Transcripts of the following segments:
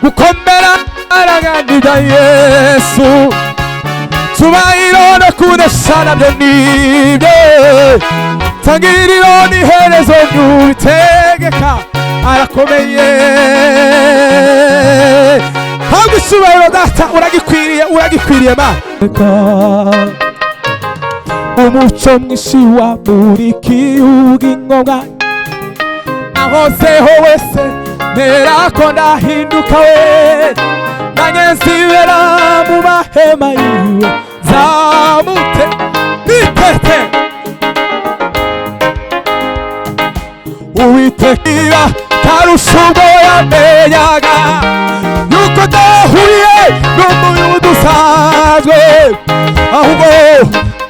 gukomera araganira Yesu cyubahiro no kunesha nabyo nibye tangiriro n'iherezo ry'Uwiteka arakomeye ntabwo icyubahiro data uragikwiriye Mana umuco mwinshi wamurikiye ubugingo bwanjye ahozeho wese ntera ko ndahinduka we nanjye nsibera mu mahema yiwe zamute bitete Uwiteka tarusha ubwo yamenyaga yuko dahuye n'umuyuda usanzwe ahubwo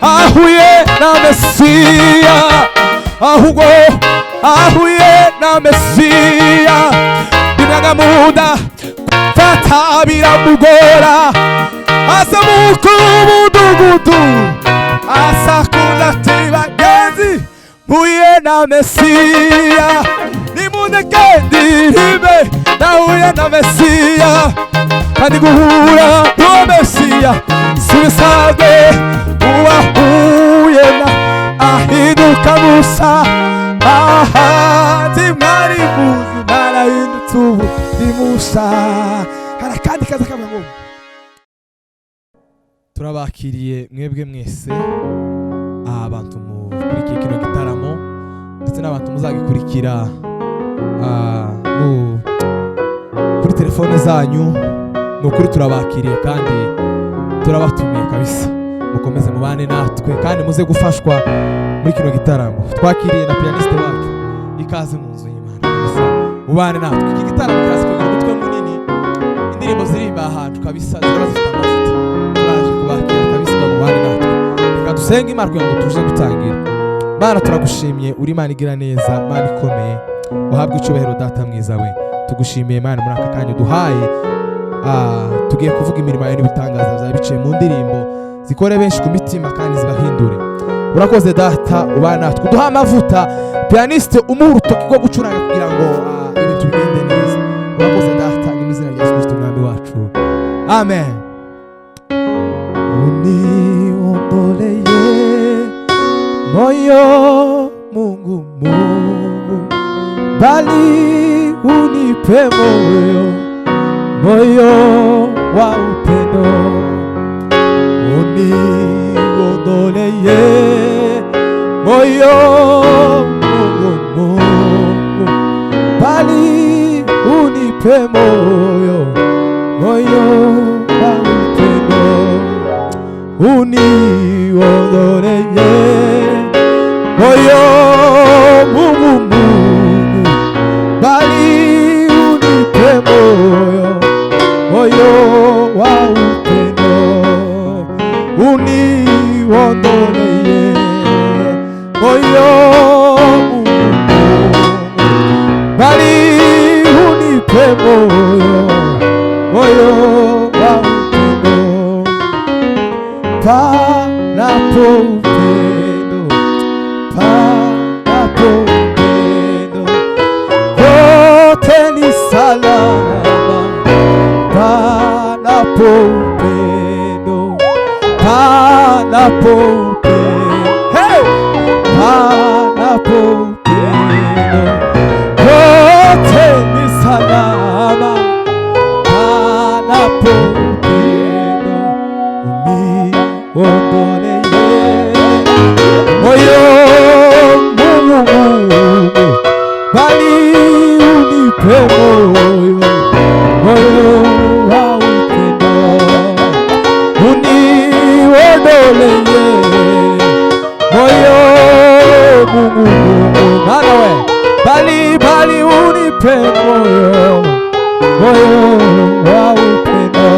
ahuye na Mesiya ahubwo ahuye na Mesiya binagamuda fata biramugora asamuka umudugudu asakunda ati bagenzi mpuye na Mesiya nimundeke ndirimbe nahuye na Mesiya kandi guhura n'uwo Mesiya si bisanzwe uwahuye na ahinduka gusa ahandi mwari muzi narahindutse ubu ndimusha hari akandi kaza kamwe ngo turabakiriye mwebwe mwese abantu mukurikiye kino gitaramo ndetse n'abantu muzagikurikira kuri telefone zanyu nukuri turabakiriye kandi turabatumiye kabisa mukomeze mubane natwe kandi muze gufashwa muri kino gitaramo twakiriye na pianiste wacu ikaze mu nzu y'Imana kabisa mubane natwe iki gitaramo kirazi kugira umutwe munini indirimbo zirimba ahantu kabisa ziraba zifite amavuta turaje kubakira kabisa mubane natwe reka dusenge Imana kugira ngo tuje gutangira Mana turagushimiye uri Imana igira neza Mana ikomeye uhabwe icyubahiro data mwiza we tugushimiye Mana muri aka kanya duhaye tugiye kuvuga imirimo yawe n'ibitangaza byawe biciye mu ndirimbo zikore benshi ku mitima kandi zibahindure urakoze data ubana natwe uduha amavuta pianiste umuha urutoki rwo gucuranga kugira ngo ibintu bigende neza urakoze data ni mu izina rya Yesu Kristo umwami wacu amen uniondoleye moyo Mungu bali unipe moyo wa upendo uniondolee moyo Mungu bali unipe moyo wa upendo uniondolee moyo Mungu bali unipe moyo wa upendo uniondolee moyo Mungu bali unipe moyo wa upendo panapo upendo yote ni salama panapo upendo hey! Panapo upendo yote ni salama panapo upendo uniondolee moyo Mungu bali unipe moyo wa upendo uniondolee moyo Mungu Mana we bali unipe moyo wa upendo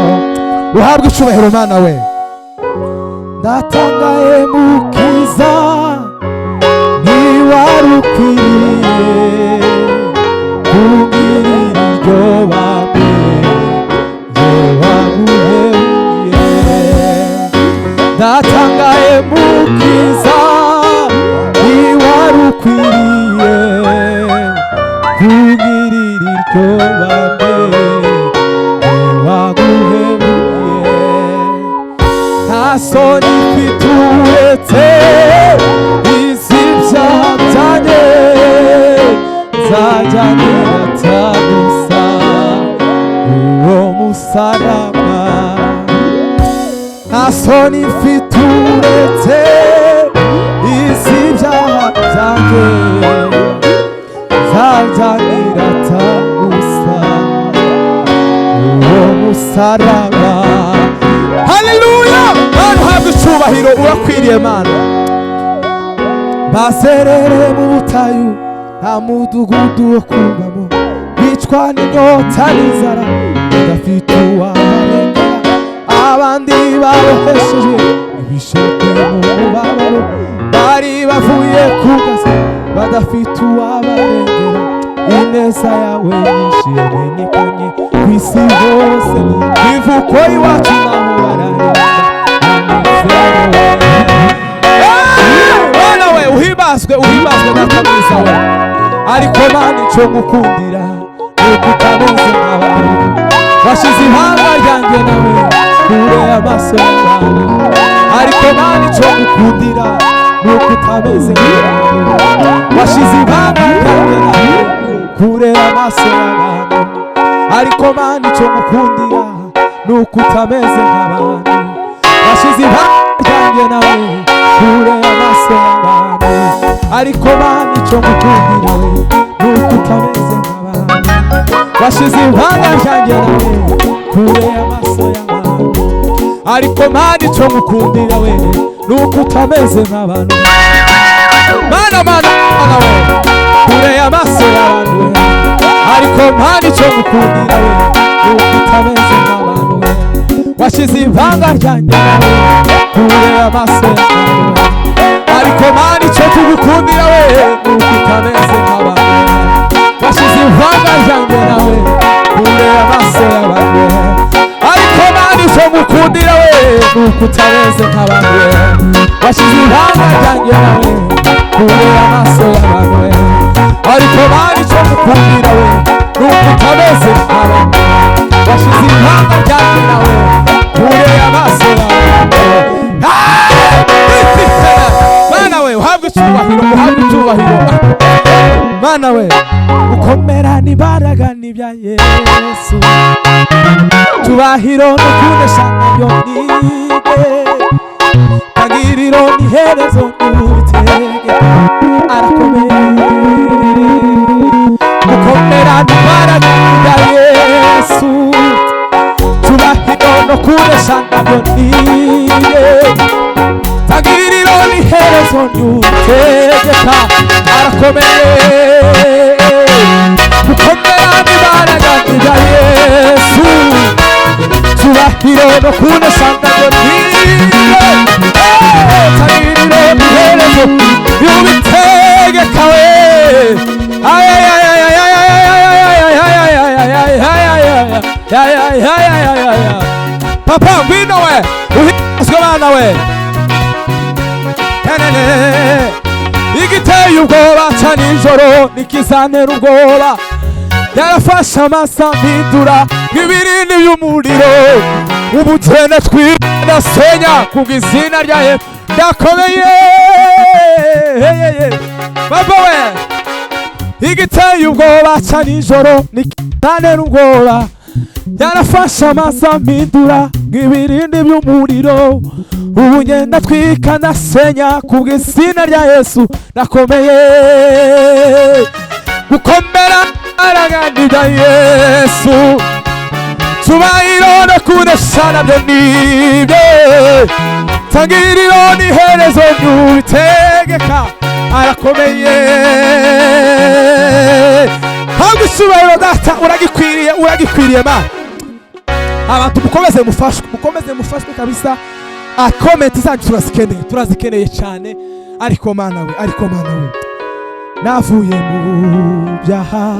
uhabwe icyubahiro Mana we ndatangaye mukiza niwarukwiriye kumira iryo bamwe waguheruye ndatangaye mukiza niwarukwiriye kumira iryo bamwe bwanjye waguheruye nta soni mfite uretse iz'ibyaha byanjye nzajya nirata gusa uwo musaraba nta soni mfite uretse iz'ibyaha byanjye nzajya nirata gusa uwo musaraba. Haleluya! Mana uhabwe icyubahiro, urakwiriye Mana. Baserere mu butayu nta mudugudu wo kubamo, bicwa n'inyota n'inzara badafite uwabarengera, abandi babohesheje ibishekwe mu mubabaro, bari bavuye ku gazi badafite uwabarengera. Ineza yawe nyinshi yamenyekanye ku isi hose, ivuko iwacu naho bararira Mana we uhimbazwe, uhimbazwe data mwiza we. Ariko Mana icyo ngukundira nuko utameze nk'abantu, washize ihanga ryanjye nawe kure y'amaso y'abantu. Ariko Mana icyo ngukundira nuko utameze nk'abantu, washize ihanga ryanjye nawe kure y'amaso y'abantu. Ariko Mana icyo ngukundira nuko utameze nk'abantu, washize ihanga ryanjye nawe kure y'amaso y'abantu. Ariko Mana icyo ngukundira we nuko utameze nk'abantu, washize ihanga ryanjye nawe kure y'amaso y'abantu. Ariko Mana icyo ngukundira we nuko utameze nk'abantu, Mana Mana Mana we kure y'amaso y'abantu we. Ariko Mana icyo ngukundira we nuko utameze nk'abantu we, washize ihanga ryanjye nawe kure y'amaso y'abantu we. Ariko Mana icyo tugukundira we nuko utameze nk'abantu we, washize ihanga ryanjye nawe kure y'amaso y'abantu we. Ariko Mana icyo ngukundira we nuko utameze nk'abantu we, washize ihanga ryanjye nawe kure y'amaso y'abantu we. Ariko Mana icyo ngukundira we nuko utameze nk'abantu, washize ihanga ryanjye nawe kure y'amaso y'abantu. Mana we uhabwe icyubahiro, uhabwe icyubahiro Mana we. Gukomera n'imbaraga n'ibya Yesu, cyubahiro no kunesha nabyo nige, tagiriro n'iherezo n'ubutege arakomeye. Gukomera n'imbaraga n'ibya Yesu, cyubahiro no kunesha nabyo nige, tagiriro n'iherezo n'utegeka arakomeye. Gukomera n'imbaraga n'ibya Yesu, cyubahiro no kunesha nabyo nige, tagiriro n'iherezo n'utegeka we. Papa ngwino we uhimbazwe Mana we. Igiteye ubwoba ca nijoro nikizantera ubwoba, yarafashe amasa mpindura nk'ibirindi by'umuriro, ubukene twirasenya kubw'izina rya Yesu ndakomeye. Papa we igiteye ubwoba ca nijoro nikizantera ubwoba, yarafashe amasa mpindura nk'ibirindi by'umuriro, ubu ngenda twika ndasenya kubw'izina rya Yesu ndakomeye. Gukomera n'imbaraga n'ibya Yesu, cyubahiro no kunesha nabyo nibye, tagiriro n'iherezo n'utegeka arakomeye. Habwe icyubahiro data, uragikwiriye, uragikwiriye Mana. Abantu mukomeze mufashwe kabisa. Komenti zanyu turazikeneye cyane. Ariko Mana we, ariko Mana we, navuye mu byaha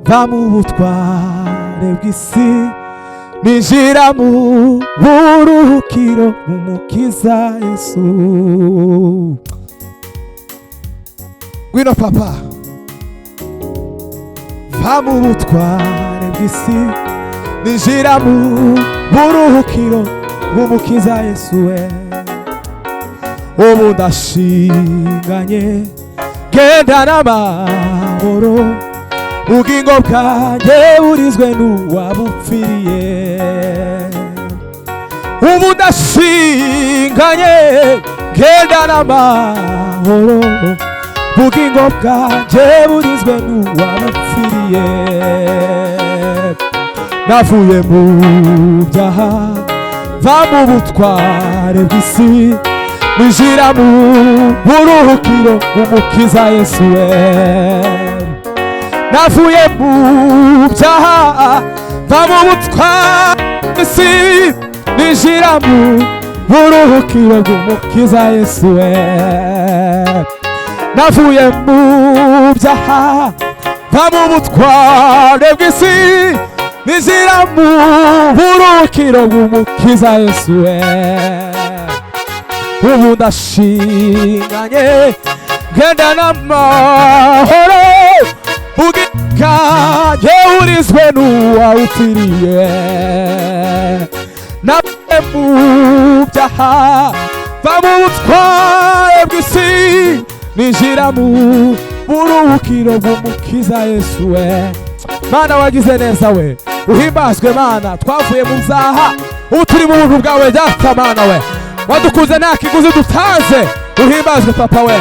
va mu butware bw'isi, ninjira mu buruhukiro mu mukiza Yesu. Ngwino Papa, va mu butware bw'isi ninjira mu buruhukiro bw'umukiza Yesu we. Ubu ndashinganye genda n'amahoro, ubugingo bwanjye burizwe n'uwabupfiriye. Ubu ndashinganye genda n'amahoro, ubugingo bwanjye burizwe n'uwabupfiriye. Navuye mu byaha va mu butware bw'isi ninjira mu buruhukiro bw'umukiza Yesu we. Navuye mu byaha va mu butware bw'isi ninjira mu buruhukiro bw'umukiza Yesu we. Navuye mu byaha va mu butware bw'isi ninjira mu buruhukiro bw'umukiza Yesu we. Ubu ndashinganye genda n'amahoro, ubugingo bwanjye burizwe n'uwabupfiriye. Navuye mu byaha va mu butware bw'isi ninjira mu buruhukiro bw'umukiza Yesu we. Mana wagize neza we, uhimbazwe Mana, twavuye mu byaha ubu turi mu buntu bwawe data. Mana we wadukuze nta kiguzi dutanze, uhimbazwe papa we.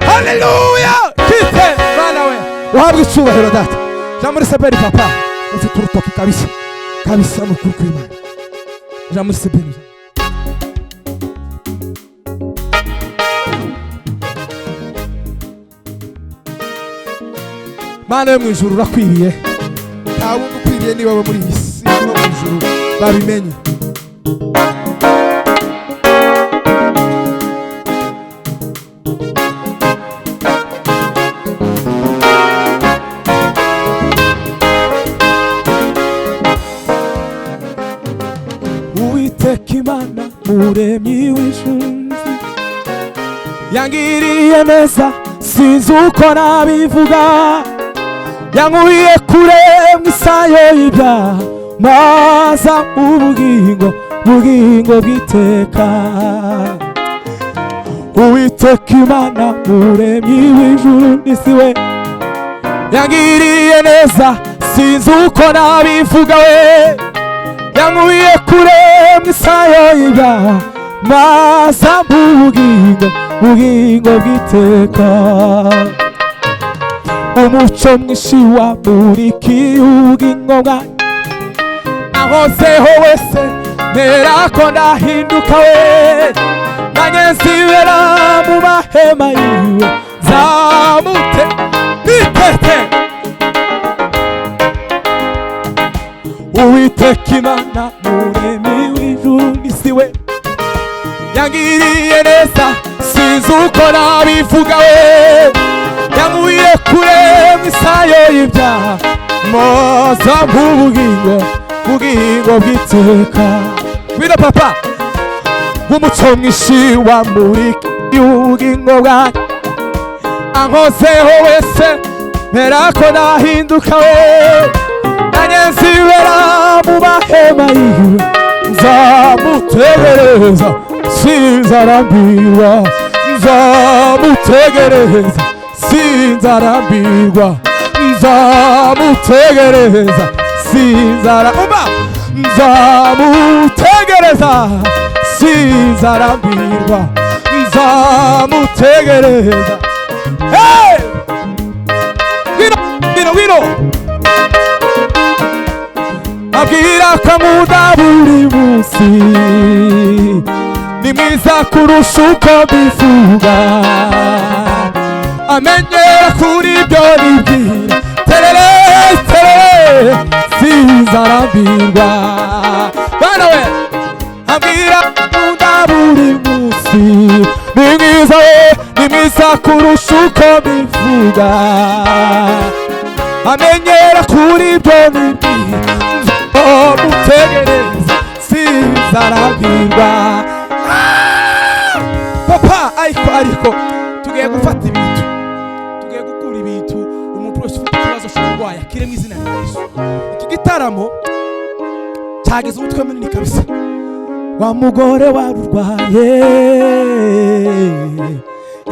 Hallelujah! Kite Mana we uhabwe icyubahiro data. Ja muri seberi papa ufite urutoki kabisa kabisa n'ukuri kw'Imana. Ja muri seberi Mana yo mu ijuru urakwiriye, nta wundi ukwiriye ni wowe muri iyi si no mu ijuru babimenye. Uwiteka Imana muremyi w'ijuru yangiriye neza sinzi uko nabivuga, yankuye kure mw'isayo y'ibyaha maza ubugingo bw'iteka. Uwiteka Imana muremyi w'ijuru n'isi we yangiriye neza sinzi uko nabivuga we, yankuye kure mw'isayo y'ibyaha maza ubugingo bw'iteka. Umuco mwinshi wamurikiye ubugingo bwanjye, ahozeho wese mperako ndahinduka we. Nanjye nzibera mu mahema yiwe nzamute itete. Uwiteka Imana muremyi w'ijuru n'isi we yangiriye neza sinzi uko nabivuga we, yankuye kure mw'isayo y'ibyaha maza ubugingo bw'iteka. Wino papa umuco mwinshi wamurikiye ubugingo bwanjye, ankozeho wese mperako ndahinduka we. Nanjye nzibera mu mahema yiwe nzamutegereza sinzarambirwa, nzamutegereza sinzarambirwa, nzamutegereza sinzarambirwa, nzamutegereza sinzarambirwa, nzamutegereza. Hey! Wino abwira ko ankunda buri munsi, ni mwiza kurusha uko mbivuga, amenyera kuri ibyo nibwira, terere terere sinzarambirwa. Bana we ambwira nkunda buri munsi, ni mwiza we ni mwiza kurusha uko mbivuga, amenyera kuri ibyo nibwira, mutegereza sinzarambirwa. Papa ariko tugiye gufata ibintu, tugiye gukura ibintu, umuntu wese ufite ikibazo cy'uburwayi akire mu izina rya Yesu. Iki gitaramo cyageze umutwe munini kabisa. Wa mugore warurwaye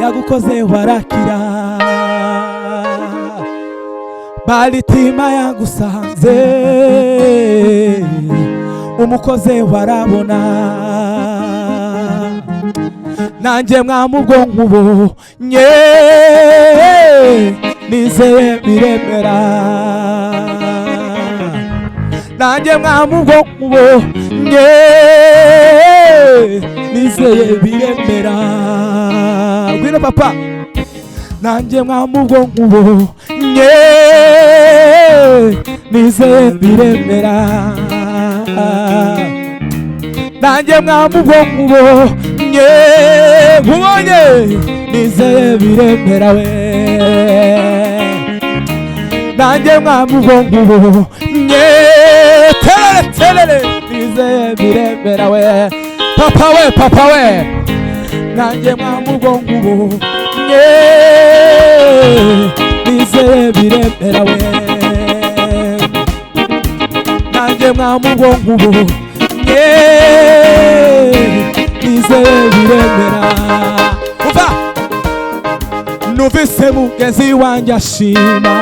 yagukoze warakira, baritima yagusanze umukoze warabona, nanjye mwamubwo nkubonye nizeye biremera, nanjye mwamubwo nkubonye nizeye biremera. Ngwino papa, nanjye mwamubwo nkubonye nizeye biremera, nanjye mwamubwo nkubonye nizeye biremera we, nanjye mwamubwo nkubonye terere terere nizeye biremera we. Papa we nanjye mwamubwo nkubonye nizeye biremera we, nanjye mwamubwo nkubonye nizeye biremera. Umva, numvise mugenzi wanjye ashima,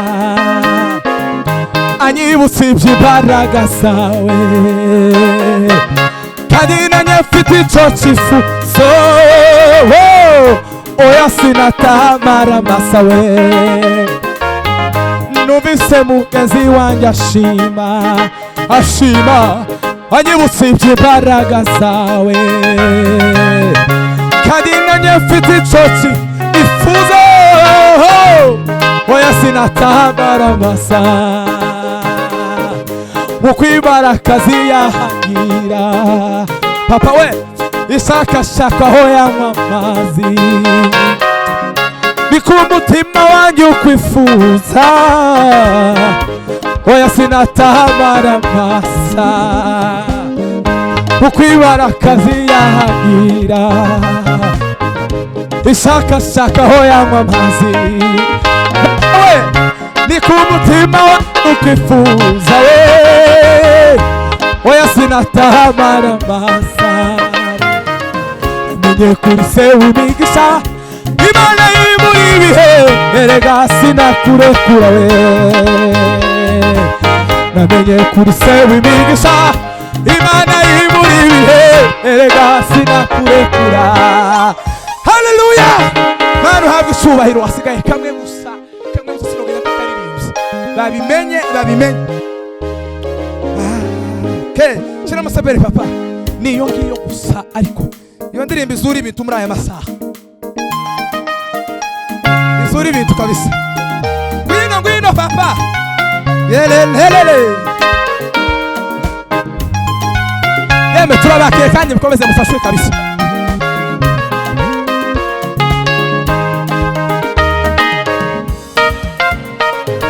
anyibutsa iby'imbaraga zawe, kandi nanjye mfite icyo cyifuzo, oya sinatamara amasa we. Numvise mugenzi wanjye ashima, anyibutsa iby'imbaraga zawe, kandi nanjye mfite icyo cyifuzo, oya sinatamara amasa. Muko imbaraga ziyahangira, papa we ishakashaka aho yanywa amazi, bika umutima wanjye ukwifuza, oya sinatamara amasa. Muko imbaraga ziyahangira, ishakashaka aho yanywa amazi, we bika umutima wanjye ukwifuza, oya sinatamara amasa. Namenye kuri se w'imigisha, Imana y'imuri ibihe, erega sinakurekura we. Namenye kuri se w'imigisha, Imana y'imuri ibihe, erega sinakurekura. Haleluya! Mana uhabwe icyubahiro. Hasigaye kamwe gusa sinogera kutaririmbye, babimenye. Shira amasabere papa, niyo ngiyo gusa, ariko iyo ndirimbo izura ibintu muri aya masaha, izura ibintu kabisa. Ngwino papa, yelelelele. Yeme turabakiye kandi mukomeze mufashwe kabisa.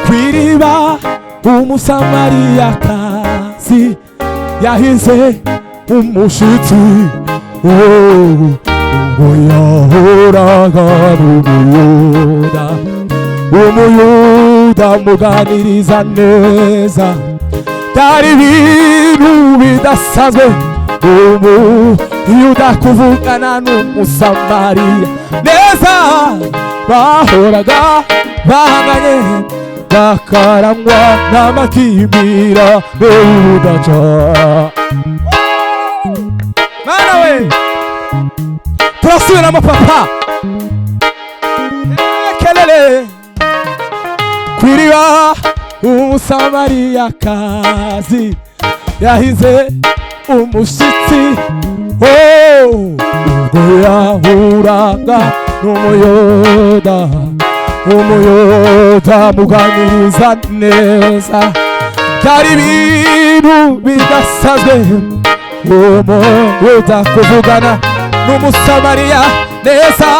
Kwiriba umusamariyakazi yahize umushitsi, ngo yahoraga umuyuda muganiriza neza, byari ibintu bidasanzwe umuyuda kuvugana n'umusamariya neza, bahoraga bahanganye bakarangwa n'amakimbira n'urudaca. Mana we turasubiramo papa, kelele. Kwiriba umusamariyakazi yahize umushitsi, ubwo yahuraga n'umuyuda muganiriza neza, byari ibintu bidasanzwe umuyuda kuvugana n'umusamariya neza,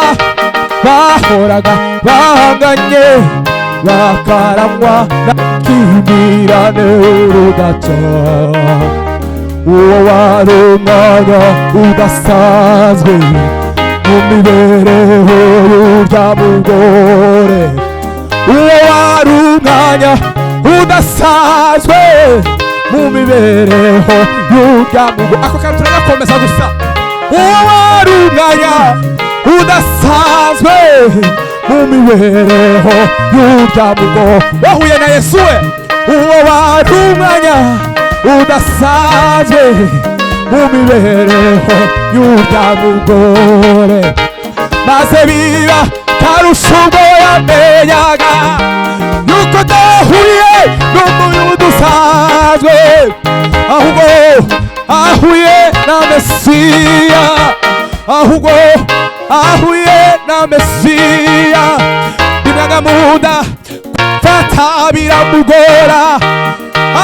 bahoraga bahanganye bakarangwa n'amakimbirane urudaca. Uwo wari umwanya udasanzwe mu mibereho y'urya mugore, uwo wari umwanya udasanzwe mu mibereho y'urya mugore. Ako kantu turagakomeza gusa. Uwo wari umwanya udasanzwe mu mibereho y'urya mugore wahuye na Yesu we. Uwo wari umwanya udasanzwe mu mibereho y'urya mugore, maze biba karusha ubwo yamenyaga yuko adahuye n'umuyuda usanzwe, ahubwo ahuye na Mesiya, ahubwo ahuye na Mesiya. Imwagamuda fata biramugora,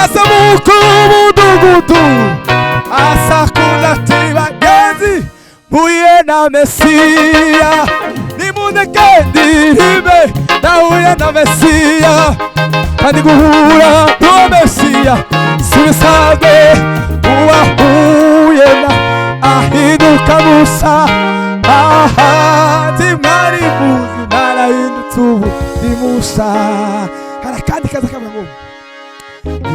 azamuka umudugudu asakura ati bagenzi mpuye na Mesiya, nimundeke ndirimbe nahuye na Mesiya, kandi guhura n'uwo Mesiya si bisanzwe. Uwahuye na ahinduka musa, ahandi mwari muzi narahindutse ubu ndi musa. Hari akandi kaza kavuga ngo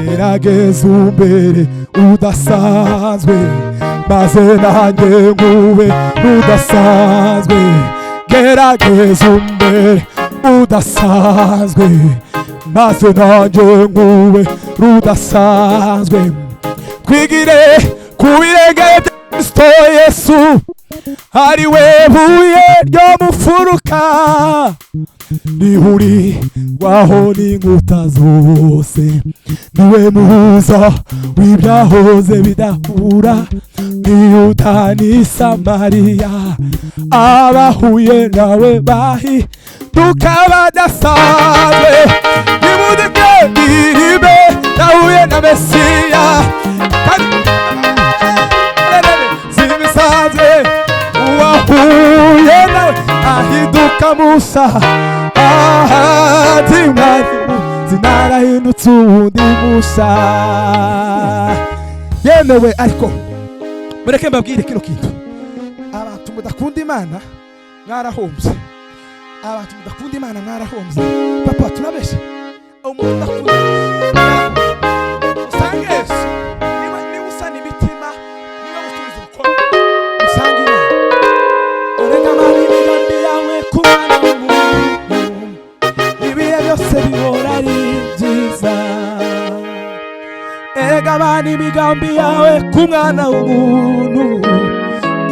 gerageza umbere udasanzwe, maze nanjye nkube udasanzwe. Gerageza umbere udasanzwe, maze nanjye nkube udasanzwe. Twigire ku birenge bya Kristo Yesu, ari we buye ryo mu mfuruka, nihuri waho n'inkuta zose, niwe muhuza w'ibyahoze bidahura, ni Yuda n'i Samariya, abahuye nawe bahinduka badasanzwe. Nimundeke ndirimbe nahuye na Mesiya, zimisanzwe. Uwahuye nawe ahinduka musa, ahandi mwari muzi narahindutse uwundi musa. Yemewe, ariko mureke mbabwire kino kintu, abantu mudakunda Imana mwarahombye, abantu mudakunda Imana mwarahombye. Papa turabeshe, umuntu udakunda usange Yesu niba usana imitima, niba utumiza ubukombe usange Imana. Erega mani imigambi yawe ku mwana w'umuntu, ibihe byose bihora ari byiza. Erega mani imigambi yawe ku mwana w'umuntu,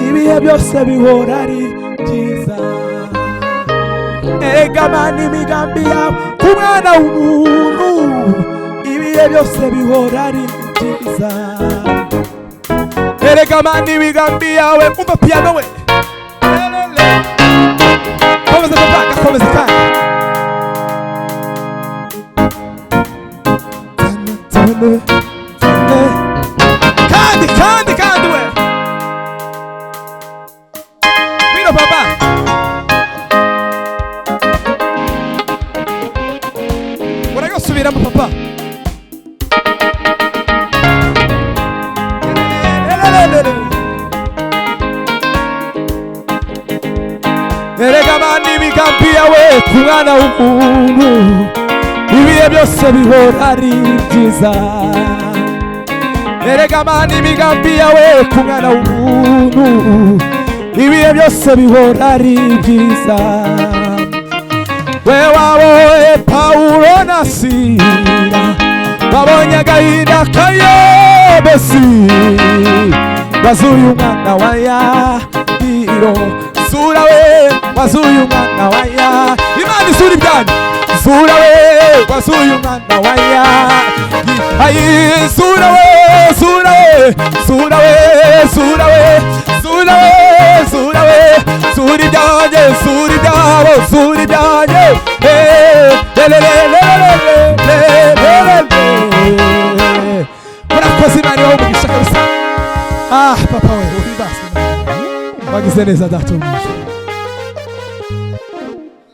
ibihe byose bihora ari byiza. Erega mani imigambi yawe ku mwana w'umuntu, ibihe byose bihora ari byiza. Erega mani imigambi yawe, umva piano we, komeza papa, gakomeza kandi kandi we bino papa. Uragosubiramo papa. Erega mani imigambi yawe ku mwana w'umuntu, ibihe byose bihora ari byiza. Erega mani imigambi yawe ku mwana w'umuntu, ibihe byose bihora ari byiza. We waboye Pawulo na Sila, babonye agahinda ka Yabesi, bazuye umwana wa Yayiro. Zura we wazuye umwana wa Yayiro, Imana izura ibyanyu. Zura we wazuye umwana wa Yayiro, zura we, zura we, zura we, zura we, zura ibyanjye, zura ibyabo, zura ibyanjye. Murakoze Imana ibahe umugisha kabisa. Papa we uhimbazwe, wagize neza data wo mu ijuru.